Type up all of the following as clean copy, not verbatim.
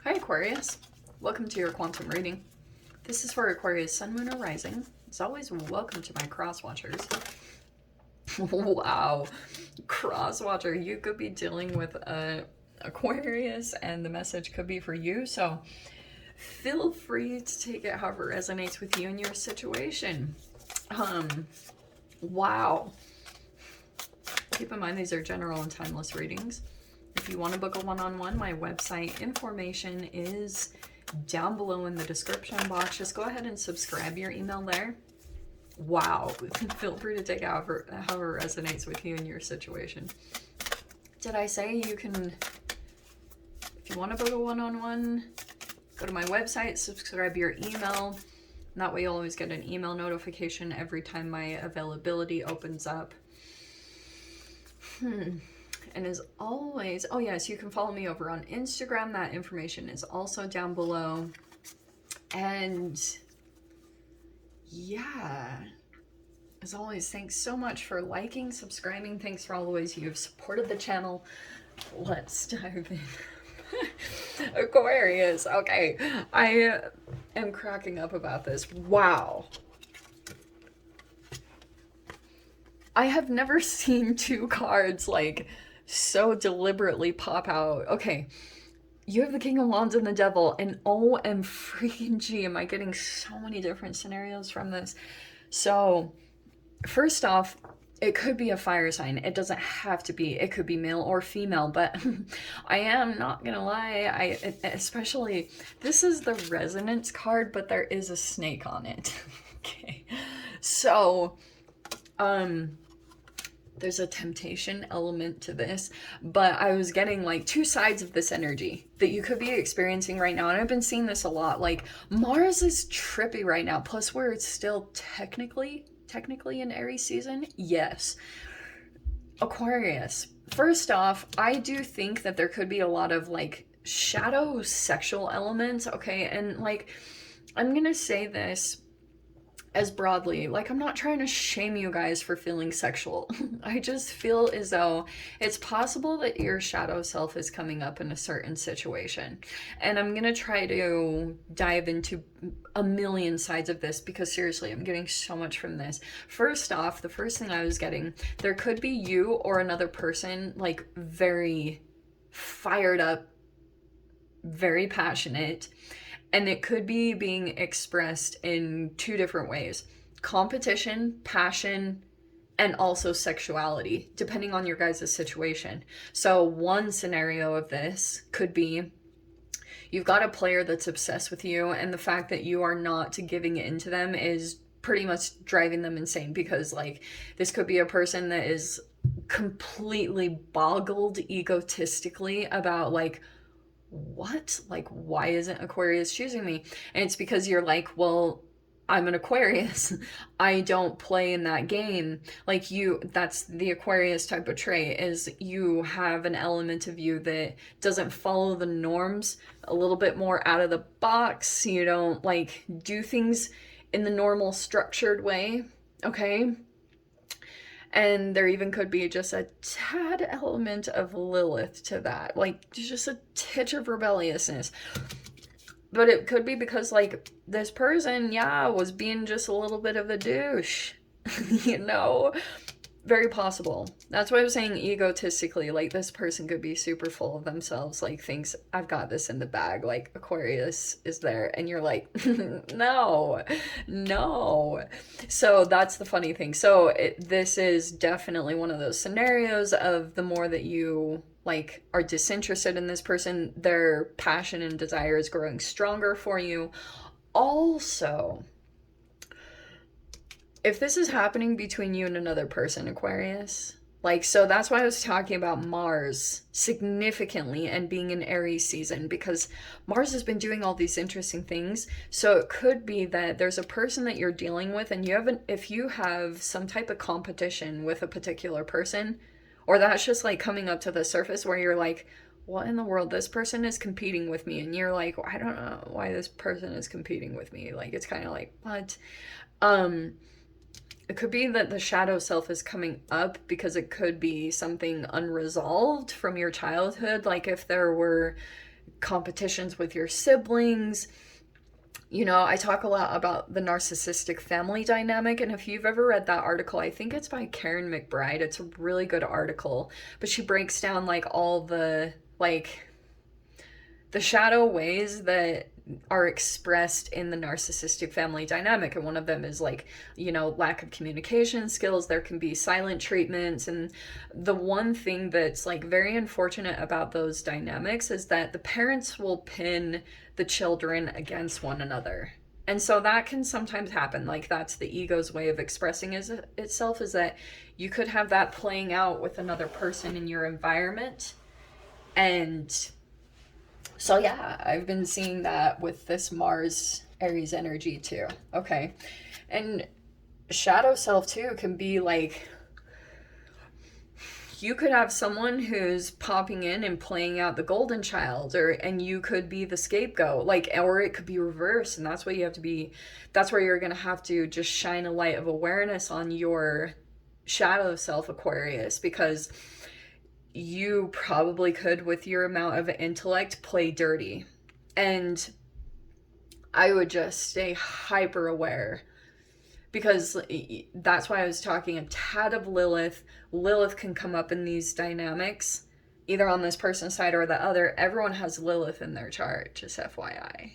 Hi Aquarius, welcome to your quantum reading. This is for Aquarius Sun, Moon, or Rising. As always, welcome to my cross watchers. Wow, cross watcher, you could be dealing with Aquarius and the message could be for you, so feel free to take it however resonates with you and your situation. Wow. Keep in mind these are general and timeless readings. If you want to book a one-on-one, my website information is down below in the description box. Just go ahead and subscribe your email there. Wow. Feel free to take it however resonates with you and your situation. Did I say you can, if you want to book a one-on-one, go to my website, subscribe your email. And that way you'll always get an email notification every time my availability opens up. And as always, oh yes, you can follow me over on Instagram. That information is also down below. And yeah, as always, thanks so much for liking, subscribing. Thanks for all the ways you've supported the channel. Let's dive in. Aquarius, okay. I am cracking up about this. Wow. I have never seen two cards like so deliberately pop out. Okay, you have the King of Wands and the Devil, and OM freaking G, am I getting so many different scenarios from this? So, first off, it could be a fire sign. It doesn't have to be. It could be male or female, but I am not gonna lie. Especially, this is the resonance card, but there is a snake on it. Okay, so, there's a temptation element to this, but I was getting like two sides of this energy that you could be experiencing right now. And I've been seeing this a lot. Like Mars is trippy right now. Plus we're still technically in Aries season. Yes. Aquarius. First off, I do think that there could be a lot of like shadow sexual elements. Okay. And like, I'm going to say this as broadly, like I'm not trying to shame you guys for feeling sexual. I just feel as though it's possible that your shadow self is coming up in a certain situation. And I'm gonna try to dive into a million sides of this because seriously, I'm getting so much from this. First off, the first thing I was getting, there could be you or another person like very fired up, very passionate. And it could be being expressed in two different ways. Competition, passion, and also sexuality, depending on your guys' situation. So one scenario of this could be you've got a player that's obsessed with you, and the fact that you are not giving in to them is pretty much driving them insane, because like this could be a person that is completely boggled egotistically about like, what? Like, why isn't Aquarius choosing me? And it's because you're like, well, I'm an Aquarius. I don't play in that game. Like you, that's the Aquarius type of trait, is you have an element of you that doesn't follow the norms, a little bit more out of the box. You don't like do things in the normal structured way. Okay. And there even could be just a tad element of Lilith to that. Like, just a titch of rebelliousness. But it could be because, like, this person, yeah, was being just a little bit of a douche. You know? Very possible. That's why I was saying egotistically, like, this person could be super full of themselves, like, thinks, I've got this in the bag, like, Aquarius is there, and you're like, no. So that's the funny thing. So this is definitely one of those scenarios of the more that you, like, are disinterested in this person, their passion and desire is growing stronger for you. Also, if this is happening between you and another person, Aquarius, like, so that's why I was talking about Mars significantly and being in Aries season, because Mars has been doing all these interesting things. So it could be that there's a person that you're dealing with, and if you have some type of competition with a particular person, or that's just like coming up to the surface where you're like, what in the world, this person is competing with me, and you're like, I don't know why this person is competing with me. Like, it's kind of like, what? It could be that the shadow self is coming up because it could be something unresolved from your childhood. Like if there were competitions with your siblings. You know, I talk a lot about the narcissistic family dynamic, and if you've ever read that article, I think it's by Karen McBride. It's a really good article, but she breaks down like all the the shadow ways that are expressed in the narcissistic family dynamic. And one of them is like, you know, lack of communication skills. There can be silent treatments. And the one thing that's like very unfortunate about those dynamics is that the parents will pin the children against one another. And so that can sometimes happen. Like, that's the ego's way of expressing itself, is that you could have that playing out with another person in your environment. And so yeah, I've been seeing that with this Mars Aries energy too. Okay. And shadow self too can be like, you could have someone who's popping in and playing out the golden child, and you could be the scapegoat, like, or it could be reversed. And that's what you have to be, that's where you're going to have to just shine a light of awareness on your shadow self, Aquarius, because you probably could, with your amount of intellect, play dirty. And I would just stay hyper aware, because that's why I was talking a tad of Lilith. Lilith can come up in these dynamics, either on this person's side or the other. Everyone has Lilith in their chart, just FYI.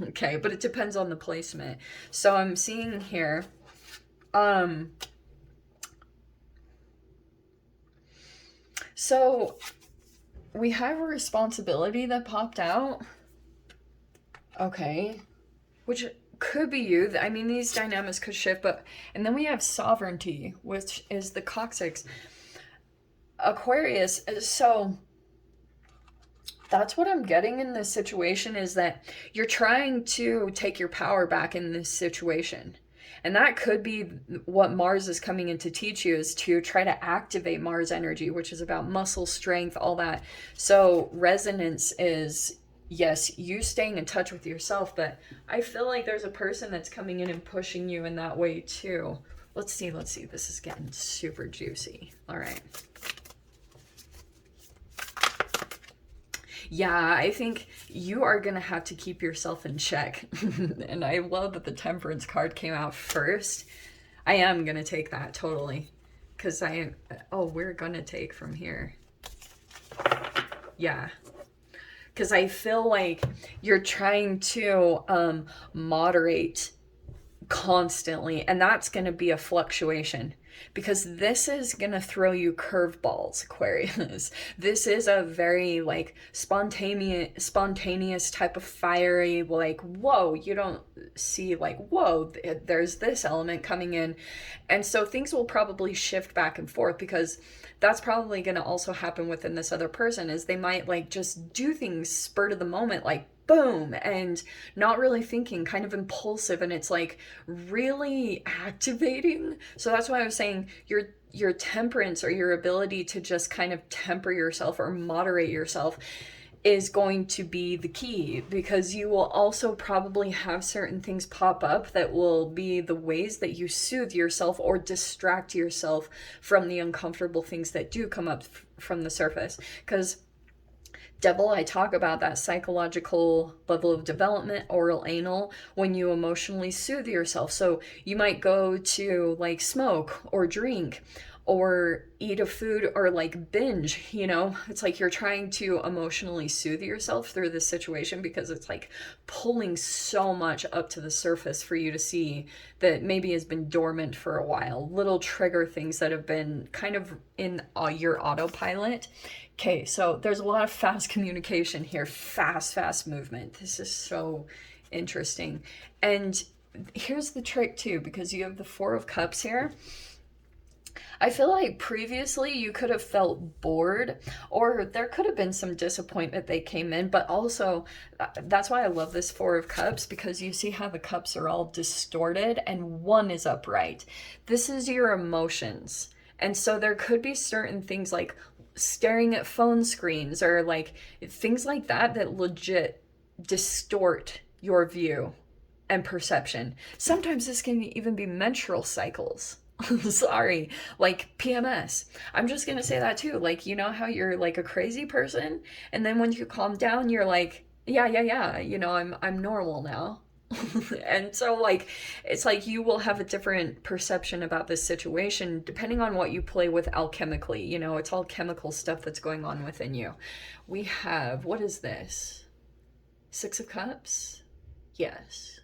Okay, but it depends on the placement. So I'm seeing here, so we have a responsibility that popped out. Okay. Which could be you. I mean, these dynamics could shift, but, and then we have sovereignty, which is the coccyx. Aquarius, so that's what I'm getting in this situation, is that you're trying to take your power back in this situation. And that could be what Mars is coming in to teach you, is to try to activate Mars energy, which is about muscle strength, all that. So resonance is, yes, you staying in touch with yourself, but I feel like there's a person that's coming in and pushing you in that way too. Let's see. This is getting super juicy. All right. Yeah, I think you are going to have to keep yourself in check. And I love that the Temperance card came out first. I am going to take that totally. Because we're going to take from here. Yeah. Because I feel like you're trying to moderate constantly, and that's going to be a fluctuation, because this is going to throw you curveballs, Aquarius. This is a very like spontaneous type of fiery, like, whoa, you don't see, like, whoa, there's this element coming in. And so things will probably shift back and forth, because that's probably going to also happen within this other person, is they might like just do things spur of the moment, like boom, and not really thinking, kind of impulsive, and it's like really activating. So that's why I was saying your temperance, or your ability to just kind of temper yourself or moderate yourself, is going to be the key, because you will also probably have certain things pop up that will be the ways that you soothe yourself or distract yourself from the uncomfortable things that do come up from the surface. Because Devil, I talk about that psychological level of development, oral, anal, when you emotionally soothe yourself. So you might go to like smoke or drink or eat a food or like binge, you know? It's like you're trying to emotionally soothe yourself through this situation, because it's like pulling so much up to the surface for you to see that maybe has been dormant for a while. Little trigger things that have been kind of in your autopilot. Okay, so there's a lot of fast communication here, fast movement. This is so interesting. And here's the trick too, because you have the Four of Cups here. I feel like previously you could have felt bored, or there could have been some disappointment that came in, but also that's why I love this Four of Cups, because you see how the cups are all distorted and one is upright. This is your emotions. And so there could be certain things like staring at phone screens or like things like that legit distort your view and perception. Sometimes this can even be menstrual cycles. Sorry, like PMS. I'm just gonna say that too. Like, you know how you're like a crazy person, and then when you calm down, you're like, yeah, yeah, yeah, I'm normal now. And so like it's like you will have a different perception about this situation depending on what you play with alchemically. It's all chemical stuff that's going on within you. We have, what is this? Six of Cups? Yes.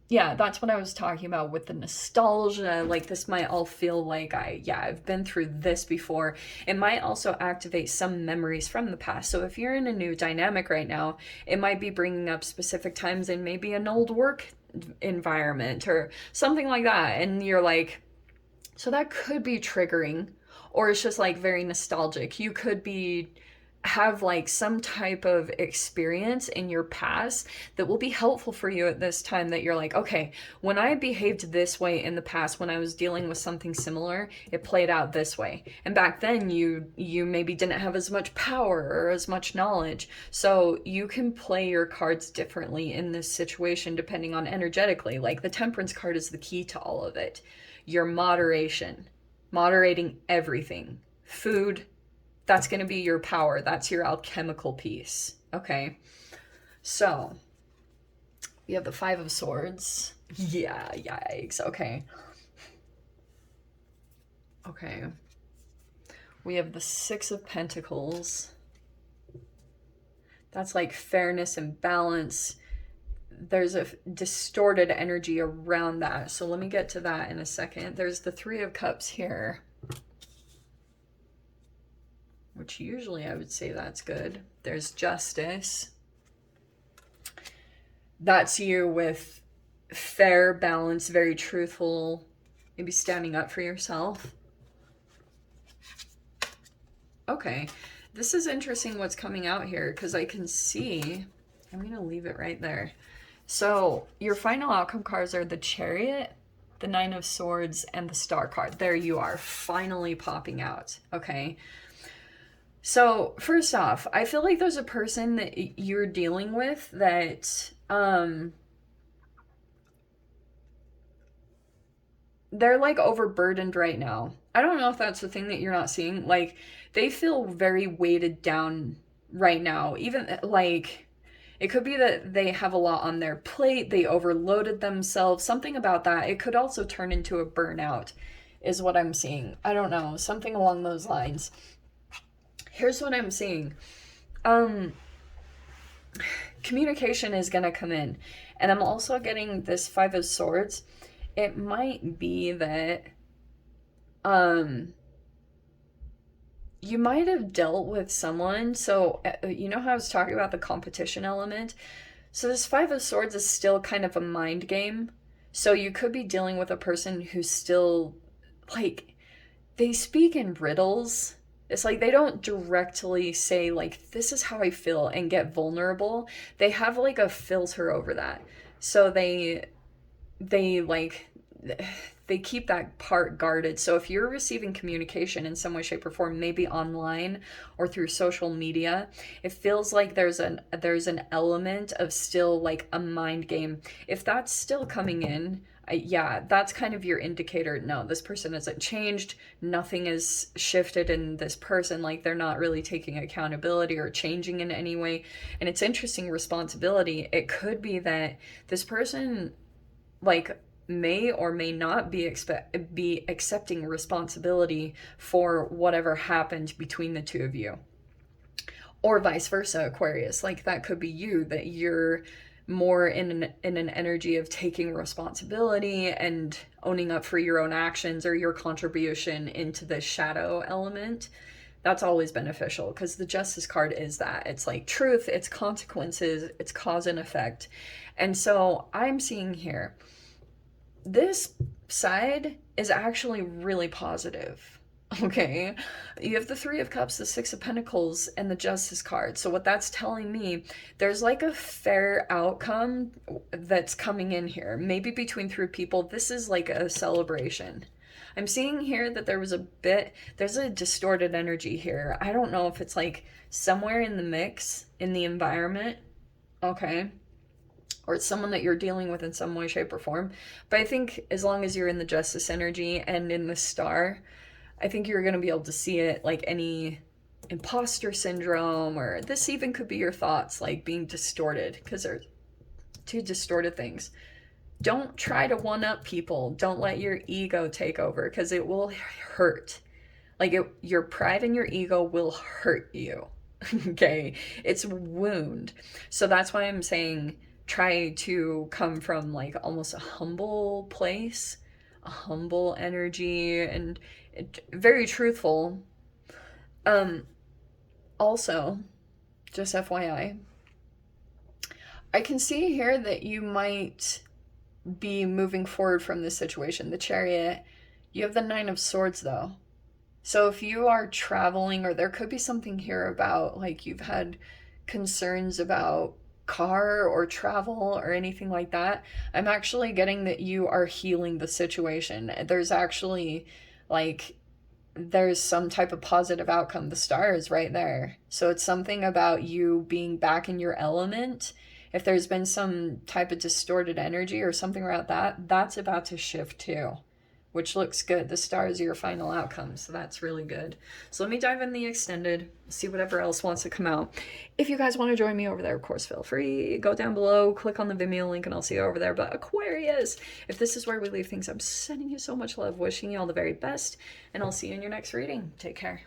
Yeah, that's what I was talking about with the nostalgia. Like, this might all feel like I've been through this before. It might also activate some memories from the past. So if you're in a new dynamic right now, it might be bringing up specific times in maybe an old work environment or something like that. And you're like, so that could be triggering, or it's just like very nostalgic. You could be have like some type of experience in your past that will be helpful for you at this time, that you're like, okay, when I behaved this way in the past, when I was dealing with something similar, it played out this way. And back then you maybe didn't have as much power or as much knowledge. So you can play your cards differently in this situation depending on energetically. Like the Temperance card is the key to all of it. Your moderation, moderating everything. Food, that's going to be your power. That's your alchemical piece. Okay. So we have the Five of Swords. Yeah, yikes. Okay. Okay. We have the Six of Pentacles. That's like fairness and balance. There's a distorted energy around that. So let me get to that in a second. There's the Three of Cups here, which usually I would say that's good. There's Justice. That's you with fair, balance, very truthful, maybe standing up for yourself. Okay, this is interesting what's coming out here, because I can see, I'm going to leave it right there. So your final outcome cards are the Chariot, the Nine of Swords, and the Star card. There you are, finally popping out. Okay. So first off, I feel like there's a person that you're dealing with that they're like overburdened right now. I don't know if that's the thing that you're not seeing. Like, they feel very weighted down right now. Even like, it could be that they have a lot on their plate, they overloaded themselves, something about that. It could also turn into a burnout, is what I'm seeing. I don't know, something along those lines. Here's what I'm seeing. Communication is gonna come in. And I'm also getting this Five of Swords. It might be that you might have dealt with someone. So you know how I was talking about the competition element? So this Five of Swords is still kind of a mind game. So you could be dealing with a person who's still, like, they speak in riddles. It's like they don't directly say, like, this is how I feel and get vulnerable. They have like a filter over that. So like, they keep that part guarded. So if you're receiving communication in some way, shape, or form, maybe online or through social media, it feels like there's an element of still like a mind game. If that's still coming in, yeah, that's kind of your indicator. No, this person hasn't changed. Nothing is shifted in this person. Like, they're not really taking accountability or changing in any way. And it's interesting, responsibility. It could be that this person, like, may or may not be accepting responsibility for whatever happened between the two of you. Or vice versa, Aquarius. Like, that could be you, that you're more in an energy of taking responsibility and owning up for your own actions or your contribution into the shadow element. That's always beneficial, because the Justice card is that. It's like truth, it's consequences, it's cause and effect. And so I'm seeing here, this side is actually really positive. Okay, you have the Three of Cups, the Six of Pentacles, and the Justice card. So what that's telling me, there's like a fair outcome that's coming in here. Maybe between three people, this is like a celebration. I'm seeing here that there's a distorted energy here. I don't know if it's like somewhere in the mix, in the environment. Okay. or it's someone that you're dealing with in some way, shape, or form. But I think as long as you're in the justice energy and in the star, I think you're going to be able to see it, like any imposter syndrome, or this even could be your thoughts like being distorted, because they're two distorted things. Don't try to one up people. Don't let your ego take over, because it will hurt. Like your pride and your ego will hurt you. Okay, it's a wound. So that's why I'm saying try to come from like almost a humble place, a humble energy, and very truthful. um Also, just FYI, I can see here that you might be moving forward from this situation. The Chariot, you have the Nine of Swords though. So if you are traveling, or there could be something here about like you've had concerns about car or travel or anything like that, I'm actually getting that you are healing the situation. There's actually like there's some type of positive outcome. The star is right there. So it's something about you being back in your element. If there's been some type of distorted energy or something around that, that's about to shift too, which looks good. The star is your final outcome, so that's really good. So let me dive in the extended, see whatever else wants to come out. If you guys want to join me over there, of course, feel free. Go down below, click on the Vimeo link, and I'll see you over there. But Aquarius, if this is where we leave things, I'm sending you so much love, wishing you all the very best, and I'll see you in your next reading. Take care.